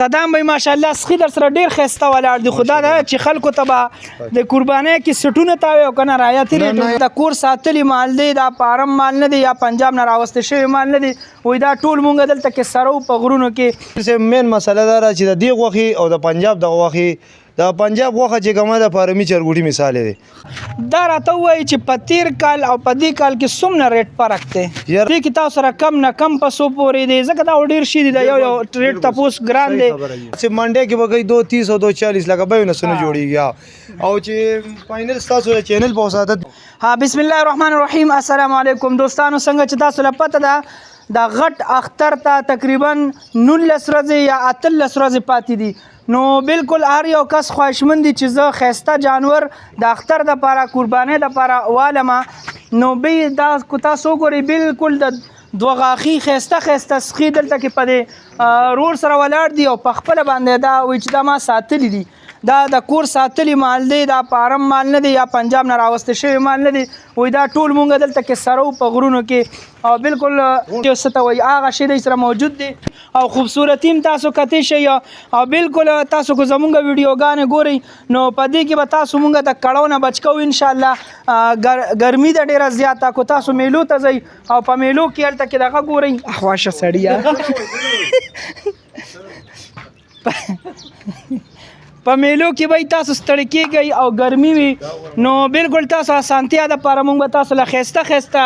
صدام بھائی ماشاءالله سخی در سره ډیر خسته ولاړ دی خدا دا چې خلکو ته به د قربانۍ کې سټونه تاوي او کنه رایاتي ریټ د کور ساتلی مال دی دا پارم مال نه دی یا پنجاب نه راوسته شوی مال نه دی وای دا ټول مونږ دلته کې سرو په غرونو کې مین مسله دا چې د دې غوخي او د پنجاب د غوخي د پنجاب غوخه چې کومه د فارمي چرګوټي مثال دی دا راته وایي چې په تیر کال او په دې کال کې څومره ریټ فرق دی دې کې تاسو سره کم نه کم په 100 پورې دی ځکه دا ډیر شي دی یو ریټ تاسو ګران دی چې منډه کې به 230 او 240 لکه به نه سونه جوړیږي او چې فائنل تاسو چینل په وساتت ها بسم الله الرحمن الرحیم السلام علیکم دوستانو څنګه چې تاسو له پته ده دا غټ اختر ته تقریبا 19 ورځې یا 18 ورځې پاتې دي نو بالکل هر یو کس خواهشمند دي چې زه خسته جانور د اختر د لپاره قربانۍ د لپاره والم نو به دا تاسو ګورئ بالکل د دوه غاښي خسته سخي دلته کې په دې رور سره ولاړ دي او په خپله باندې دا وایي چې دا ما ساتلي دي دا د کور ساتلی مال دی دا پارم مال نه دی یا پنجاب نه راوسته شوی مال نه دی وای دا ټول مونږ دلته کې سرو په غرونو کې او بالکل څه ته وایي هغه شی دی سره موجود دی او خوبصورتي هم تاسو کتی شئ او بالکل تاسو کو زمونږ ویډیوګانې ګورئ نو په دې کې به تاسو مونږ د کړو نه بچ کوو انشاءالله ګرمي ده ډېره زیاته کو تاسو میلو ته ځئ او په میلو کې هلته کې دغه ګورئ اخواشه سړیه په میلو کې به تاسو ستړي کېږئ او ګرمي وي نو بالکل تاسو اسانتیا د لپاره موږ به تاسو له ښایسته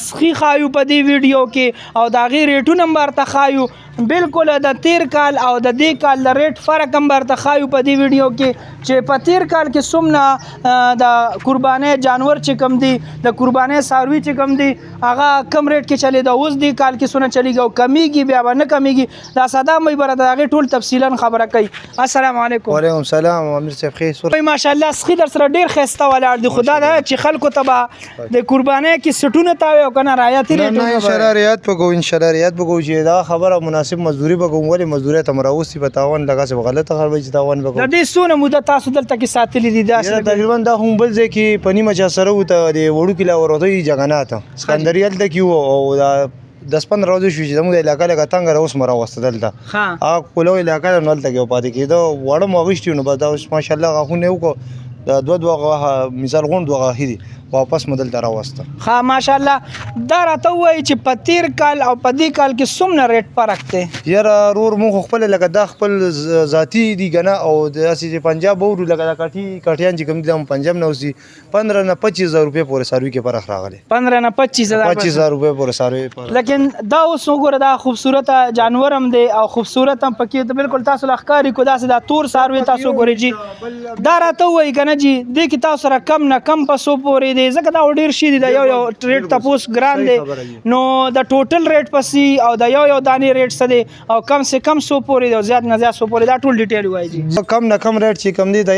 سخي ښایو په دې ویډیو کې او د هغې ریټونه هم ورته ښایو بالکل د تیر کال او د دې کال د ریټ فرق هم ورته ښایو په دې ویډیو کې چې په تیر کال کې څومره د قربانۍ جانور چې کم دي د قربانۍ څاروي چې کم دي هغه کم ریټ کې چلیږي اوس دې کال کې څونه چلیږي او کمیږي بیا به نه کمیږي دا صدام بھائی به راته د هغې ټول تفصیلا خبره کوي السلام علیکم وعلیکم السلام امیر صاحب خیر ماشاءالله سخی در سره ډیر خسته ولاړ دی خدا دا چې خلکو ته به د قربانۍ کې سټونه تاوي او کنه رایاتي ریټ نه انشاءالله رعایت وکړو انشاءالله رعایت وکړو چې دا خبره مناسب مزدوري وکړو ولې مزدوري ته مراوستي په تاوان لګا څه غلطه خبره چې تاوان وکړو د دې څونه موده تاسو دلته کې ساتلي دي دا تقریبا دا هم بل ځای کې پنی مچا سره وته د وړو کلا ورته جګنات سکندریال ته کیو او دا 10-15 ورځې شو چې زموږ د علاقه لکه تنګ اوس مراوسته دلته هغه کولو علاقه نه دلته کې پاتې کېده وړه مغشتي نو بس دا اوس ماشاءالله غاښونه وکړو د دوه مثال غون دوه غاښي دي واپس مدل ته راوسته ها ماشاءالله دا راته وایي چې په تیر کال او په دې کال کې څومره ریټ فرق دی یاره رور مونږ خپل لکه دا خپل ذاتي دي کنه او داسې چې پنجاب وورو لکه دا کټیان چې کوم دي پنجاب نه اوسي 15 نه 25000 روپۍ پورې ساروي کې فرق راغلی 15 نه 25000 روپۍ پورې ساروي لیکن دا اوس وګوره دا خوبصورت جانور هم دی او خوبصورت هم پکې ته بالکل تاسو لخکاری کو داسې دا تور ساروي تاسو ګورئ جی دا راته وایي کنه جی دې کې تاسو سره کم نه کم په 100 پورې ځکه دا ډیر شي دی یو ریټ تاسو ګران دی نو د ټوټل ریټ پسې او د یو دانې ریټ څه دی او کم سے کم 100 پورې او زیات نه زیات 100 پورې دا ټول ډیټیل وایي جی کم نه کم ریټ چې کم دی د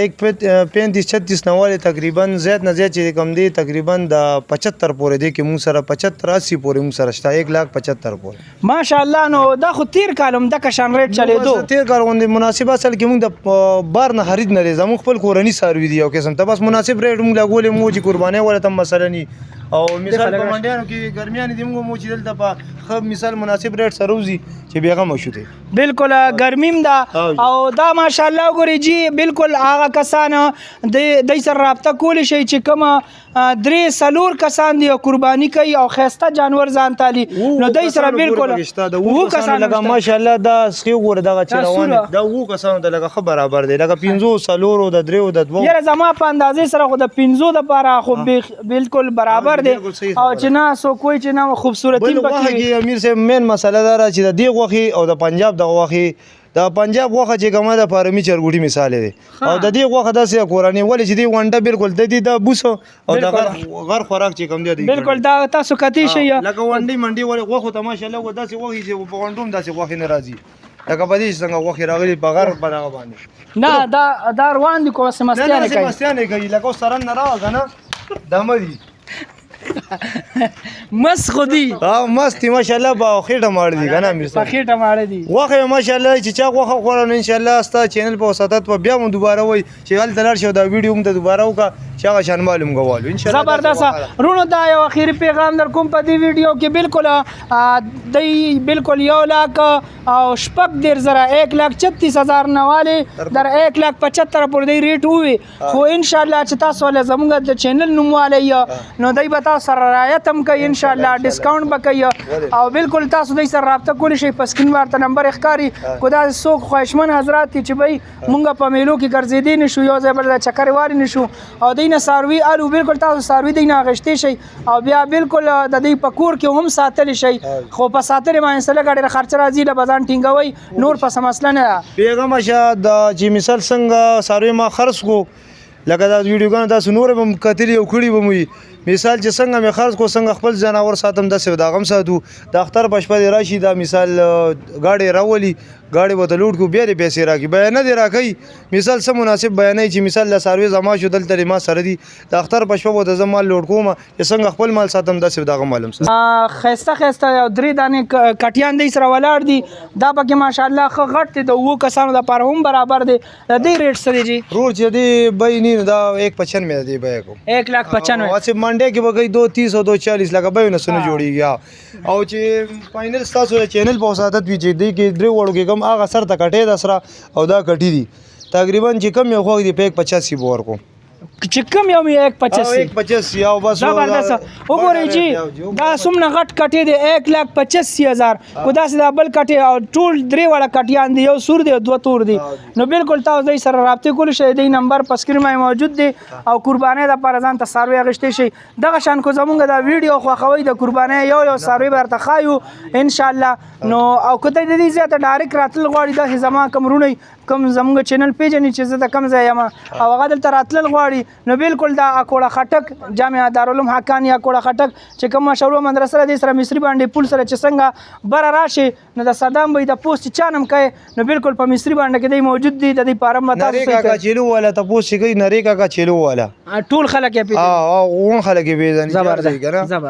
35-36 نواله تقریبا زیات نه زیات چې کم دی تقریبا د 75 پورې دی کې موږ سره 75-80 پورې موږ سره شته 1,75,000 پورې ماشاءالله نو دا خو تیر کالم د کشان ریټ چلیدو تیر کال غوندې مناسب اصل کې موږ د بار نه خرید نه لري زموږ خپل کورنی ساروي دی او قسم ته بس مناسب ریټ موږ لګولې مو چې قربانۍ ولا تم مثلا ني او مثال په منډیانو کې ګرمیان دي موږ مو چې دلته په خو مثال مناسب ریټ سره وزي چې بیاغه مشوته بالکل ګرمیم دا او دا ماشاءالله ګوري جی بالکل هغه کسان د سر رابطه کول شي چې کوم 3-4 کسان دی قرباني کوي او خسته جانور ځان تالي نو د سره بالکل وو کسان لکه ماشاءالله دا سخي ګور دغه چروان دا وو کسان د لکه خبر برابر دی لکه 5-4 او د 3 او د 2 یاره زما په اندازې سره خو د 5 د لپاره خو بالکل برابر دی او چې نه سو کوئی چې نه خوبصورتي پکې امیر صاحب مین مسله دا چې د دې غوخي او د پنجاب د غوخي د پنجاب غوخه چې کومه د فارمي چرګوټي مثال دی او د دې غوخه داسې کورانی ولې چې دی ونډه بالکل د دې د بوسو او د غر خوراک چې کوم دی بالکل دا تاسو کتی شي لکه ونډي منډي ولې غوخه ته ماشاءالله و داسې غوخي چې په وندوم داسې غوخي نه راځي لکه په دې څنګه غوخي راغلي بغیر بنغه باندې نه دا روان دي کومه سمستانه کوي لکه سره نه راغ نه دمدي مس خودي مست ماشاءالله با خېټه ماړ دي کنه امیر په خېټه ماړه دي واخه ماشاءالله چې چا واخه خورن ان شاء الله ستا چینل په وساتت په بیا مون دوباره وای چې ول دلار شو دا ویډیو هم ته دوباره وکا چې هغه شان معلوم غوالو ان شاء الله زبردست رونو دا یو اخیری پیغام در کوم په دې ویډیو کې بالکل دای بالکل 1,00,000 او شپږ ډیر زره 1,36,000 نواله در 1,75,000 پر دی ریټ وي خو ان شاء الله چې تاسو له زموږ د چینل نومواله نو دای به تاسو سره رعایت هم کوي ان شاء الله ډیسکاونټ به کوي او بالکل تاسو دای سره رابطه کولی شئ په سکرین ورته نمبر ښکاری خدا څوک خواهشمن حضرات چې به مونږ په میلو کې ګرځېدې نشو یو ځای بل چکر واري نشو او دینه ساروي الو بالکل تاسو ساروي دینه غشتې شي او بیا بالکل د دې پکور کې هم ساتل شي خو په ساتل باندې سره غاډه خرچ راځي له بازان ټینګوي نور په مسله نه پیغام شه د چې مثال څنګه ساروي ما خرڅ کو لکه دا ویډیوګان تاسو نور هم کتلی او کړي بموي مثال چې څنګه مې خرڅ کو څنګه خپل ځناور ساتم د سیو دا غم ساتو د اختر بشپړ راشي دا مثال گاډي راولي گاډي وته لوټ کو بیا دې پیسې راکې بیان نه دی راکې مثال سم مناسب بیانې چې مثال له ساروي زما شو دلته ما سره دي د اختر بشپړ وته زما لوټ کوم چې څنګه خپل مال ساتم د سیو دا غم معلوم سره خسته یو درې دانې کټیان دې سره ولاړ دي دا پکې ماشاءالله خ غټ دي د وو کسانو د پر هم برابر دي د دې ریټ سره جی روز چې دی بینې دا 1.95 مې دی بیا کو 1,95,000 واسه منډه کې بګي 230 او 240 لکه به نه سن جوړیږي او چې فائنل تاسو چینل په وساتت وی چې دی کې درې وړو کې کم هغه سر ته کټې د سره او دا کټې دي تقریبا چې کم یو خو دی په 185 بور کو چې کم یو می 1.85 یو بس زبردست وګورئ چې دا سمنه غټ کټې دی 1,85,000 کو دا سدا بل کټې او ټول درې وړه کټیان دی یو سور دی دوه تور دی نو بالکل تاسو دای سره رابطه کولی شئ دی نمبر په سکرین باندې موجود دی او قرباني د پر ځان ته ساروي غشتې شي دغه شان کو زمونږ دا ویډیو خو خوي د قرباني یو ساروي برته خایو ان شاء الله نو او کته د دې زیاته ډایرک راتل غواړي د زما کمرونه کم زمونږ چینل پیجنې چې زه د کم ځای یم او هغه دلته راتل غواړي نو بالکل دا اکوړه خټک جامعه دارالعلوم حقانی اکوړه خټک چې کوم مشهور مدرسه د سره مصری باندې پول سره چې څنګه بر راشي نو د صدام به د پوسټ چانم کوي نو بالکل په مصری باندې کې دی موجود دی د دې پارم متا نری کاکا چلو والا تاسو شي کوي نری کاکا چلو والا ټول خلک یې ها او خلک یې بيځني زبردست